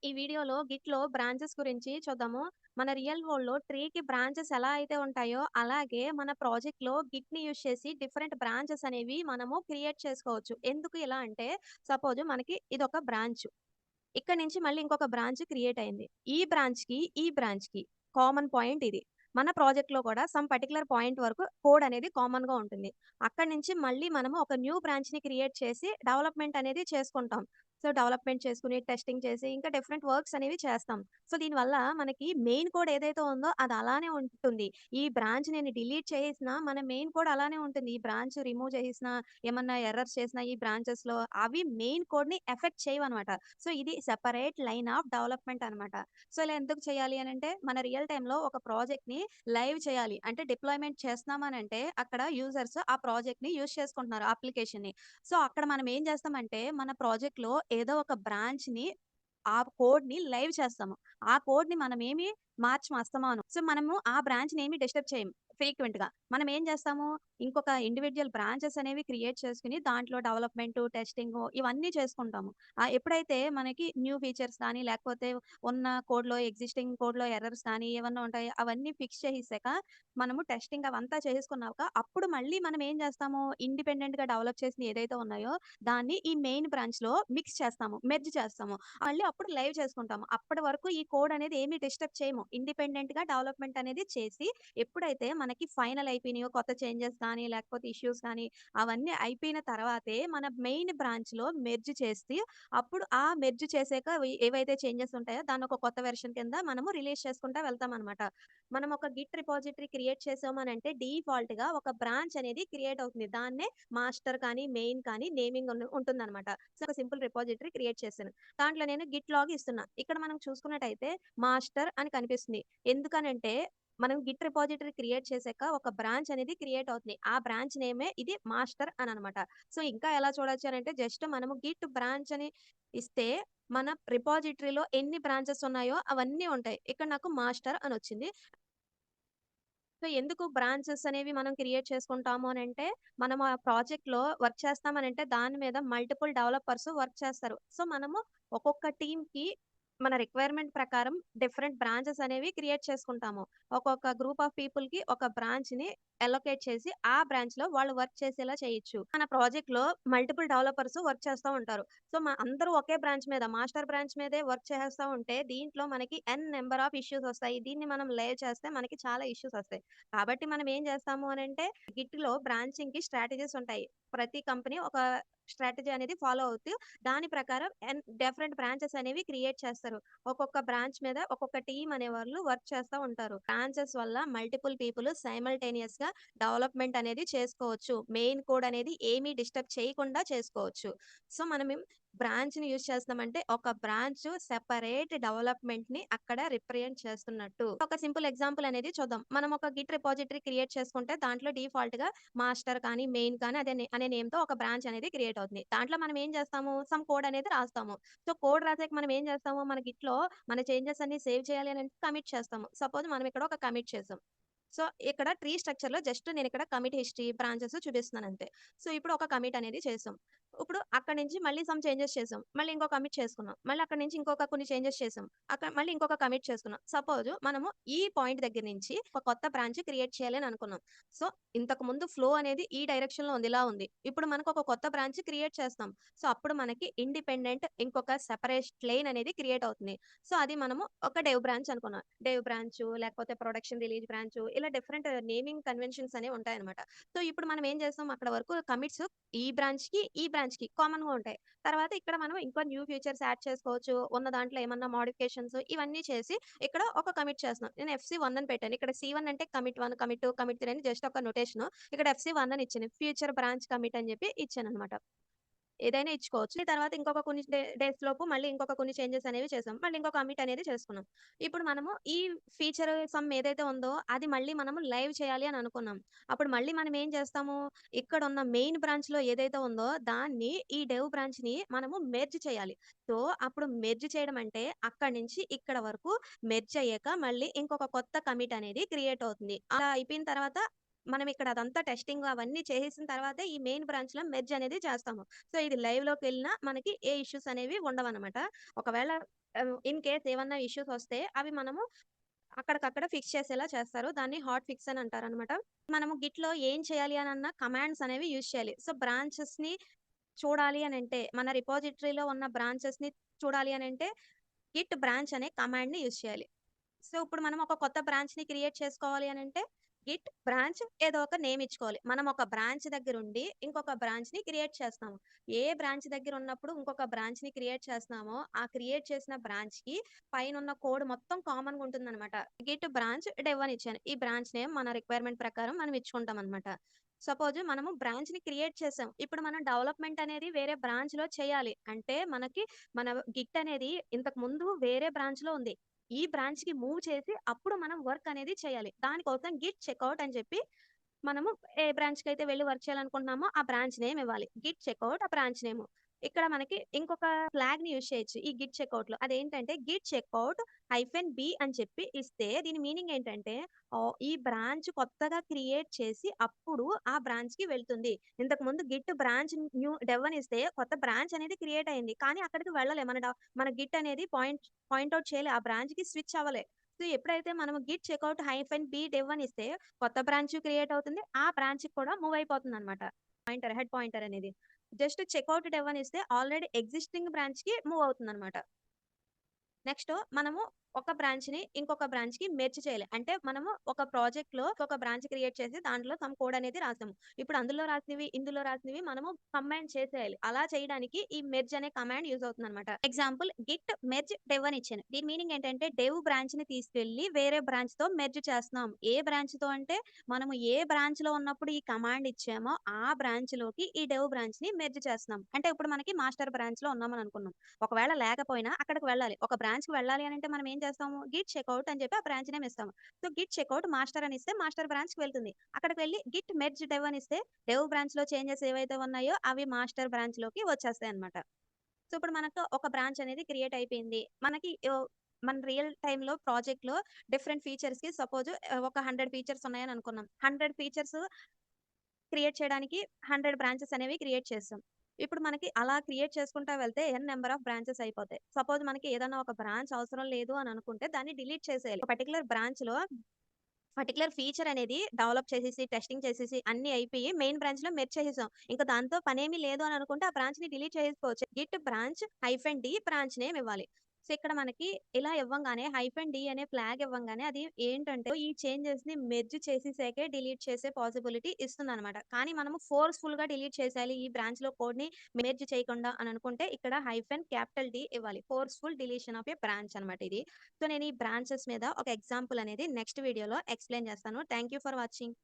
ఈ వీడియోలో గిట్‌లో బ్రాంచెస్ గురించి చూద్దాము. మన రియల్ వరల్డ్‌లో ట్రీకి బ్రాంచెస్ ఎలా అయితే ఉంటాయో, అలాగే మన ప్రాజెక్ట్‌లో గిట్‌ని యూజ్ చేసి డిఫరెంట్ బ్రాంచెస్ అనేవి మనము క్రియేట్ చేసుకోవచ్చు. ఎందుకు ఇలా అంటే, సపోజ్ మనకి ఇదొక బ్రాంచ్. ఇక్కడి నుంచి మళ్ళీ ఇంకొక బ్రాంచ్ క్రియేట్ అయింది. ఈ బ్రాంచ్‌కి కామన్ పాయింట్ ఇది. మన ప్రాజెక్ట్‌లో కూడా సమ్ పర్టిక్యులర్ పాయింట్ వరకు కోడ్ అనేది కామన్‌గా ఉంటుంది. అక్కడి నుంచి మళ్ళీ మనము ఒక న్యూ బ్రాంచ్‌ని క్రియేట్ చేసి డెవలప్‌మెంట్ అనేది చేసుకుంటాం. సో, డెవలప్‌మెంట్ చేసుకొని, టెస్టింగ్ చేసి, ఇంకా డిఫరెంట్ వర్క్స్ అనేవి చేస్తాం. సో, దీనివల్ల మనకి మెయిన్ కోడ్ ఏదైతే ఉందో అది అలానే ఉంటుంది. ఈ బ్రాంచ్ నేను డిలీట్ చేసేసినా మన మెయిన్ కోడ్ అలానే ఉంటుంది. ఈ బ్రాంచ్ రిమూవ్ చేసేసినా, ఏమన్నా ఎర్రర్స్ చేసినా ఈ బ్రాంచెస్‌లో అవి మెయిన్ కోడ్‌ని ఎఫెక్ట్ చేయవనమాట. సో, ఇది సెపరేట్ లైన్ ఆఫ్ డెవలప్‌మెంట్ అనమాట. సో, ఇలా ఎందుకు చేయాలి అనంటే, మన రియల్ టైమ్‌లో ఒక ప్రాజెక్ట్‌ని లైవ్ చేయాలి. అంటే డిప్లాయ్‌మెంట్ చేస్తున్నామనంటే, అక్కడ యూజర్స్ ఆ ప్రాజెక్ట్‌ని యూజ్ చేసుకుంటున్నారు అప్లికేషన్‌ని. సో, అక్కడ మనం ఏం చేస్తామంటే, మన ప్రాజెక్ట్‌లో ఏదో ఒక బ్రాంచ్‌ని ఆ కోడ్‌ని లైవ్ చేస్తాము. ఆ కోడ్‌ని మనమేమి మార్చము అస్తమానం. సో, మనము ఆ బ్రాంచ్‌నేమి డిస్టర్బ్ చేయము ఫ్రీక్వెంట్‌గా. మనం ఏం చేస్తాము, ఇంకొక ఇండివిడ్యువల్ బ్రాంచెస్ అనేవి క్రియేట్ చేసుకొని, దాంట్లో డెవలప్‌మెంటు, టెస్టింగు ఇవన్నీ చేసుకుంటాము. ఎప్పుడైతే మనకి న్యూ ఫీచర్స్ కానీ, లేకపోతే ఉన్న కోడ్‌లో ఎగ్జిస్టింగ్ కోడ్‌లో ఎర్రర్స్ కానీ ఏవన్నా ఉంటాయో అవన్నీ ఫిక్స్ చేసేసాక, మనము టెస్టింగ్ అవంతా చేసుకున్నాక, అప్పుడు మళ్ళీ మనం ఏం చేస్తాము, ఇండిపెండెంట్‌గా డెవలప్ చేసినయి ఏదైతే ఉన్నాయో, దాన్ని ఈ మెయిన్ బ్రాంచ్‌లో మిక్స్ చేస్తాము. మెర్జ్ చేస్తాము. మళ్ళీ అప్పుడు లైవ్ చేసుకుంటాము. అప్పటి వరకు ఈ కోడ్ అనేది ఏమి డిస్టర్బ్ చేయము. ఇండిపెండెంట్‌గా డెవలప్‌మెంట్ అనేది చేసి, ఎప్పుడైతే మనకి ఫైనల్ అయిపోయినాయో కొత్త చేంజెస్ కానీ, లేకపోతే ఇష్యూస్ కానీ, అవన్నీ అయిపోయిన తర్వాతే మన మెయిన్ బ్రాంచ్‌లో మెర్జ్ చేసి, అప్పుడు ఆ మెర్జ్ చేసాక ఏవైతే చేంజెస్ ఉంటాయో దాన్ని ఒక కొత్త వెర్షన్ కింద మనము రిలీజ్ చేసుకుంటా వెళ్తామనమాట. మనం ఒక గిట్ రిపాజిటరీ క్రియేట్ చేసామనంటే డిఫాల్ట్‌గా ఒక బ్రాంచ్ అనేది క్రియేట్ అవుతుంది. దాన్నే మాస్టర్ కానీ, మెయిన్ కానీ నేమింగ్ ఉంటుందనమాట. సో, ఒక సింపుల్ రిపాజిటరీ క్రియేట్ చేశాను. దాంట్లో నేను గిట్ లాగ్ ఇస్తున్నా. ఇక్కడ మనం చూసుకున్నట్టయితే మాస్టర్ అని కనిపిస్తుంది. ఎందుకనంటే మనం గిట్ రిపాజిటరీ క్రియేట్ చేసాక ఒక బ్రాంచ్ అనేది క్రియేట్ అవుతుంది. ఆ బ్రాంచ్ నేమే ఇది మాస్టర్ అననమాట. సో, ఇంకా ఎలా చూడొచ్చు అనంటే జస్ట్ మనము గిట్ బ్రాంచ్ అని ఇస్తే మన రిపాజిటరీలో ఎన్ని బ్రాంచెస్ ఉన్నాయో అవన్నీ ఉంటాయి. ఇక్కడ నాకు మాస్టర్ అనొచ్చింది. సో, ఎందుకు బ్రాంచెస్ అనేవి మనం క్రియేట్ చేసుకుంటాము అనంటే, మనం ఆ ప్రాజెక్ట్‌లో వర్క్ చేస్తామనంటే దాని మీద మల్టిపుల్ డెవలపర్స్ వర్క్ చేస్తారు. సో, మనము ఒక్కొక్క టీమ్‌కి మన రిక్వైర్మెంట్ ప్రకారం డిఫరెంట్ బ్రాంచెస్ అనేవి క్రియేట్ చేసుకుంటాము. ఒక్కొక్క గ్రూప్ ఆఫ్ పీపుల్‌కి ఒక బ్రాంచ్‌ని అలొకేట్ చేసి, ఆ బ్రాంచ్‌లో వాళ్ళు వర్క్ చేసేలా చేయొచ్చు. మన ప్రాజెక్ట్‌లో మల్టిపుల్ డెవలపర్స్ వర్క్ చేస్తా ఉంటారు. సో, అందరూ ఒకే బ్రాంచ్ మీద మాస్టర్ బ్రాంచ్ మీదే వర్క్ చేసేస్తా ఉంటే, దీంట్లో మనకి నంబర్ ఆఫ్ ఇష్యూస్ వస్తాయి. దీన్ని మనం లైవ్ చేస్తే మనకి చాలా ఇష్యూస్ వస్తాయి. కాబట్టి మనం ఏం చేస్తాము అనంటే, గిట్‌లో బ్రాంచింగ్‌కి స్ట్రాటజీస్ ఉంటాయి. ప్రతి కంపెనీ ఒక స్ట్రాటజీ అనేది ఫాలో అవుతూ, దాని ప్రకారం డిఫరెంట్ బ్రాంచెస్ అనేవి క్రియేట్ చేస్తారు. ఒక్కొక్క బ్రాంచ్ మీద ఒక్కొక్క టీమ్ అనేవాళ్ళు వర్క్ చేస్తా ఉంటారు. బ్రాంచెస్ వల్ల మల్టిపుల్ పీపుల్ సైమల్టేనియస్‌గా డెవలప్‌మెంట్ అనేది చేసుకోవచ్చు. మెయిన్ కోడ్ అనేది ఏమీ డిస్టర్బ్ చేయకుండా చేసుకోవచ్చు. సో, మనం బ్రాంచ్‌ని యూజ్ చేస్తున్నామంటే, ఒక బ్రాంచ్ సెపరేట్ డెవలప్‌మెంట్‌ని అక్కడ రిప్రజెంట్ చేస్తున్నట్టు. ఒక సింపుల్ ఎగ్జాంపుల్ అనేది చూద్దాం. మనం ఒక గిట్ రిపాజిటరీ క్రియేట్ చేసుకుంటే, దాంట్లో డిఫాల్ట్‌గా మాస్టర్ కానీ, మెయిన్ కానీ అనే నేమ్‌తో ఒక బ్రాంచ్ అనేది క్రియేట్ అవుతుంది. దాంట్లో మనం ఏం చేస్తాము, సమ్ కోడ్ అనేది రాస్తాము. సో, కోడ్ రాసాక మనం ఏం చేస్తాము, మన గిట్‌లో మన చేంజెస్ అన్ని సేవ్ చేయాలి అనంటే కమిట్ చేస్తాము. సపోజ్ మనం ఇక్కడ ఒక కమిట్ చేసాం. సో, ఇక్కడ ట్రీ స్ట్రక్చర్‌లో జస్ట్ నేనిక్కడ కమిట్ హిస్టరీ, బ్రాంచెస్ చూపిస్తున్నానంతే. సో, ఇప్పుడు ఒక కమిట్ అనేది చేసాం. ఇప్పుడు అక్కడి నుంచి మళ్ళీ సమ్ చేంజెస్ చేసాం. మళ్ళీ ఇంకో కమిట్ చేసుకున్నాం. మళ్ళీ అక్కడి నుంచి ఇంకొక కొన్ని చేంజెస్ చేసాం. మళ్ళీ ఇంకొక కమిట్ చేసుకున్నాం. సపోజ్ మనము ఈ పాయింట్ దగ్గర నుంచి ఒక కొత్త బ్రాంచ్ క్రియేట్ చేయాలి అని అనుకున్నాం. సో, ఇంతకుముందు ఫ్లో అనేది ఈ డైరెక్షన్‌లో ఉంది. ఇలా ఉంది. ఇప్పుడు మనకు ఒక కొత్త బ్రాంచ్ క్రియేట్ చేస్తాం. సో, అప్పుడు మనకి ఇండిపెండెంట్ ఇంకొక సెపరేట్ లేన్ అనేది క్రియేట్ అవుతుంది. సో, అది మనము ఒక డెవ్ బ్రాంచ్ అనుకున్నాం. డెవ్ బ్రాంచు, లేకపోతే ప్రొడక్షన్ రిలీజ్ బ్రాంచు ఇలా డిఫరెంట్ నేమింగ్ కన్వెన్షన్స్ అనేవి ఉంటాయన్నమాట. సో, ఇప్పుడు మనం ఏం చేస్తాం అక్కడ వరకు కమిట్స్ ఈ బ్రాంచ్‌కి కామన్‌గా ఉంటాయి. తర్వాత ఇక్కడ మనం ఇంకో న్యూ ఫీచర్స్ యాడ్ చేసుకోవచ్చు. ఉన్న దాంట్లో ఏమన్నా మోడిఫికేషన్స్ ఇవన్నీ చేసి ఇక్కడ ఒక కమిట్ చేస్తున్నాం. నేను ఎఫ్‌సి1 అని పెట్టాను. ఇక్కడ సి1 అంటే కమిట్ 1, కమిట్ 2, కమిట్ 3 అని జస్ట్ ఒక నొటేషను. ఇక్కడ ఎఫ్‌సి1 అని ఇచ్చాను. ఫ్యూచర్ బ్రాంచ్ కమిట్ అని చెప్పి ఇచ్చానన్నమాట. ఏదైనా ఇచ్చుకోవచ్చు. ఈ తర్వాత ఇంకొక కొన్ని డేస్ లోపు మళ్ళీ ఇంకొక కొన్ని చేంజెస్ అనేవి చేసాం. మళ్ళీ ఇంకో కమిట్ అనేది చేసుకున్నాం. ఇప్పుడు మనము ఈ ఫీచర్ ఏదైతే ఉందో అది మళ్ళీ మనము లైవ్ చేయాలి అని అనుకున్నాం. అప్పుడు మళ్ళీ మనం ఏం చేస్తాము, ఇక్కడున్న మెయిన్ బ్రాంచ్‌లో ఏదైతే ఉందో దాన్ని ఈ డెవ్ బ్రాంచ్‌ని మనము మెర్జ్ చేయాలి. సో, అప్పుడు మెర్జ్ చేయడం అంటే అక్కడి నుంచి ఇక్కడ వరకు మెర్జ్ అయ్యాక మళ్ళీ ఇంకొక కొత్త కమిట్ అనేది క్రియేట్ అవుతుంది. అలా అయిపోయిన తర్వాత మనం ఇక్కడ అదంతా టెస్టింగ్ అవన్నీ చేసేసిన తర్వాతే ఈ మెయిన్ బ్రాంచ్‌లో మెర్జ్ అనేది చేస్తాము. సో, ఇది లైవ్‌లోకెళ్ళినా మనకి ఏ ఇష్యూస్ అనేవి ఉండవనమాట. ఒకవేళ ఇన్ కేస్ ఏమన్నా ఇష్యూస్ వస్తే అవి మనము అక్కడికక్కడ ఫిక్స్ చేసేలా చేస్తారు. దాన్ని హాట్ ఫిక్స్ అని అంటారనమాట. మనము గిట్‌లో ఏం చేయాలి అనన్నా కమాండ్స్ అనేవి యూజ్ చేయాలి. సో, బ్రాంచెస్‌ని చూడాలి అనంటే, మన రిపాజిటరీలో ఉన్న బ్రాంచెస్‌ని చూడాలి అనంటే, గిట్ బ్రాంచ్ అనే కమాండ్‌ని యూజ్ చేయాలి. సో, ఇప్పుడు మనం ఒక కొత్త బ్రాంచ్‌ని క్రియేట్ చేసుకోవాలి అనంటే, గిట్ బ్రాంచ్ ఏదో ఒక నేమ్ ఇచ్చుకోవాలి. మనం ఒక బ్రాంచ్ దగ్గరుండి ఇంకొక బ్రాంచ్‌ని క్రియేట్ చేస్తున్నాము. ఏ బ్రాంచ్ దగ్గరున్నప్పుడు ఇంకొక బ్రాంచ్‌ని క్రియేట్ చేస్తున్నామో, ఆ క్రియేట్ చేసిన బ్రాంచ్‌కి పైనున్న కోడ్ మొత్తం కామన్‌గా ఉంటుందనమాట. గిట్ బ్రాంచ్ డెవ్ అని ఇచ్చాను. ఈ బ్రాంచ్ నేమ్ మన రిక్వైర్మెంట్ ప్రకారం మనం ఇచ్చుకుంటామనమాట. సపోజ్ మనము బ్రాంచ్‌ని క్రియేట్ చేసాం. ఇప్పుడు మనం డెవలప్‌మెంట్ అనేది వేరే బ్రాంచ్‌లో చేయాలి. అంటే మనకి మన గిట్ అనేది ఇంతకు ముందు వేరే బ్రాంచ్‌లో ఉంది. ఈ బ్రాంచ్‌కి మూవ్ చేసి అప్పుడు మనం వర్క్ అనేది చేయాలి. దానికోసం గిట్ చెకౌట్ అని చెప్పి మనము ఏ బ్రాంచ్‌కైతే వెళ్లి వర్క్ చేయాలనుకుంటున్నామో ఆ బ్రాంచ్ నేమ్ ఇవ్వాలి. గిట్ చెకౌట్ ఆ బ్రాంచ్ నేమ్. ఇక్కడ మనకి ఇంకొక ఫ్లాగ్‌ని యూజ్ చేయొచ్చు ఈ గిట్ చెకౌట్‌లో. అదేంటంటే గిట్ చెకౌట్ -బి అని చెప్పి ఇస్తే దీని మీనింగ్ ఏంటంటే ఈ బ్రాంచ్ కొత్తగా క్రియేట్ చేసి అప్పుడు ఆ బ్రాంచ్‌కి వెళ్తుంది. ఇంతకుముందు గిట్ బ్రాంచ్ న్యూ డెవ్ అని ఇస్తే కొత్త బ్రాంచ్ అనేది క్రియేట్ అయింది. కానీ అక్కడికి వెళ్ళలే. మన గిట్ అనేది పాయింట్ ఔట్ చేయలే. ఆ బ్రాంచ్‌కి స్విచ్ అవ్వలే. సో, ఎప్పుడైతే మనము గిట్ చెకౌట్ -బి డెవ్ అని ఇస్తే కొత్త బ్రాంచ్ క్రియేట్ అవుతుంది. ఆ బ్రాంచ్‌కి కూడా మూవ్ అయిపోతుందనమాట. హెడ్ పాయింటర్ అనేది. జస్ట్ చెకౌట్ డెవ్ అని ఇస్తే ఆల్రెడీ ఎగ్జిస్టింగ్ బ్రాంచ్‌కి మూవ్ అవుతుందనమాట. నెక్స్ట్ మనము ఒక బ్రాంచ్‌ని ఇంకొక బ్రాంచ్‌కి మెర్జ్ చేయాలి. అంటే మనము ఒక ప్రాజెక్ట్‌లో ఒక బ్రాంచ్ క్రియేట్ చేసి దాంట్లో సమ్ కోడ్ అనేది రాసాము. ఇప్పుడు అందులో రాసినవి, ఇందులో రాసినవి మనము కంబైన్ చేసేయాలి. అలా చేయడానికి ఈ మెర్జ్ అనే కమాండ్ యూజ్ అవుతుందన్నమాట. ఎగ్జాంపుల్ గిట్ మెర్జ్ డెవ్ అని ఇచ్చాను. దీని మీనింగ్ ఏంటంటే డెవ్ బ్రాంచ్‌ని తీసుకెళ్ళి వేరే బ్రాంచ్‌తో మెర్జ్ చేస్తున్నాం. ఏ బ్రాంచ్‌తో అంటే మనము ఏ బ్రాంచ్‌లో ఉన్నప్పుడు ఈ కమాండ్ ఇచ్చామో ఆ బ్రాంచ్‌లోకి ఈ డెవ్ బ్రాంచ్‌ని మెర్జ్ చేస్తున్నాం. అంటే ఇప్పుడు మనకి మాస్టర్ బ్రాంచ్‌లో ఉన్నామని అనుకున్నాం. ఒకవేళ లేకపోయినా అక్కడికి వెళ్ళాలి. ఒక బ్రాంచ్‌కి వెళ్ళాలి అనంటే మనం ఏం చేస్తాము? గిట్ చెకౌట్ అని చెప్పి ఆ బ్రాంచ్ నేమ్ ఇస్తాము. సో, గిట్ చెకౌట్ మాస్టర్ అని ఇస్తే మాస్టర్ బ్రాంచ్‌కి వెళ్తుంది. అక్కడికి వెళ్లి గిట్ మెర్జ్ డెవ్ అని ఇస్తే డెవ్ బ్రాంచ్‌లో చేంజెస్ ఏవైతే ఉన్నాయో అవి మాస్టర్ బ్రాంచ్‌లోకి వచ్చేస్తాయన్నమాట. సో, ఇప్పుడు మనకు ఒక బ్రాంచ్ అనేది క్రియేట్ అయిపోయింది. మనకి మన రియల్ టైమ్‌లో ప్రాజెక్ట్‌లో డిఫరెంట్ ఫీచర్స్‌కి సపోజ్ ఒక 100 ఫీచర్స్ ఉన్నాయని అనుకున్నాం. 100 ఫీచర్స్ క్రియేట్ చేయడానికి 100 బ్రాంచెస్ అనేవి క్రియేట్ చేసాం. ఇప్పుడు మనకి అలా క్రియేట్ చేసుకుంటా వెళ్తే నంబర్ ఆఫ్ బ్రాంచెస్ అయిపోతాయి. సపోజ్ మనకి ఏదైనా ఒక బ్రాంచ్ అవసరం లేదు అని అనుకుంటే దాన్ని డిలీట్ చేసేయాలి. ఒక పర్టిక్యులర్ బ్రాంచ్‌లో పర్టిక్యులర్ ఫీచర్ అనేది డెవలప్ చేసేసి, టెస్టింగ్ చేసేసి అన్నీ అయిపోయి మెయిన్ బ్రాంచ్‌లో మెర్జ్ చేసేసాం. ఇంక దాంతో పనేమి లేదు అని అనుకుంటే ఆ బ్రాంచ్‌ని డిలీట్ చేసేసుకోవచ్చు. Git branch -D branch name ఇవ్వాలి. సో, ఇక్కడ మనకి ఇలా ఇవ్వంగానే -డి అనే ఫ్లాగ్ ఇవ్వంగానే అది ఏంటంటే ఈ చేంజెస్‌ని మెర్జ్ చేసేసాకే డిలీట్ చేసే పాసిబిలిటీ ఇస్తుందనమాట. కానీ మనము ఫోర్స్‌ఫుల్‌గా డిలీట్ చేసేయాలి ఈ బ్రాంచ్‌లో కోడ్‌ని మెర్జ్ చేయకుండా అని అనుకుంటే ఇక్కడ -డి ఇవ్వాలి. Forceful deletion of a branch అనమాట ఇది. సో, నేను ఈ బ్రాంచెస్ మీద ఒక ఎగ్జాంపుల్ అనేది నెక్స్ట్ వీడియోలో ఎక్స్‌ప్లెయిన్ చేస్తాను. Thank you for watching.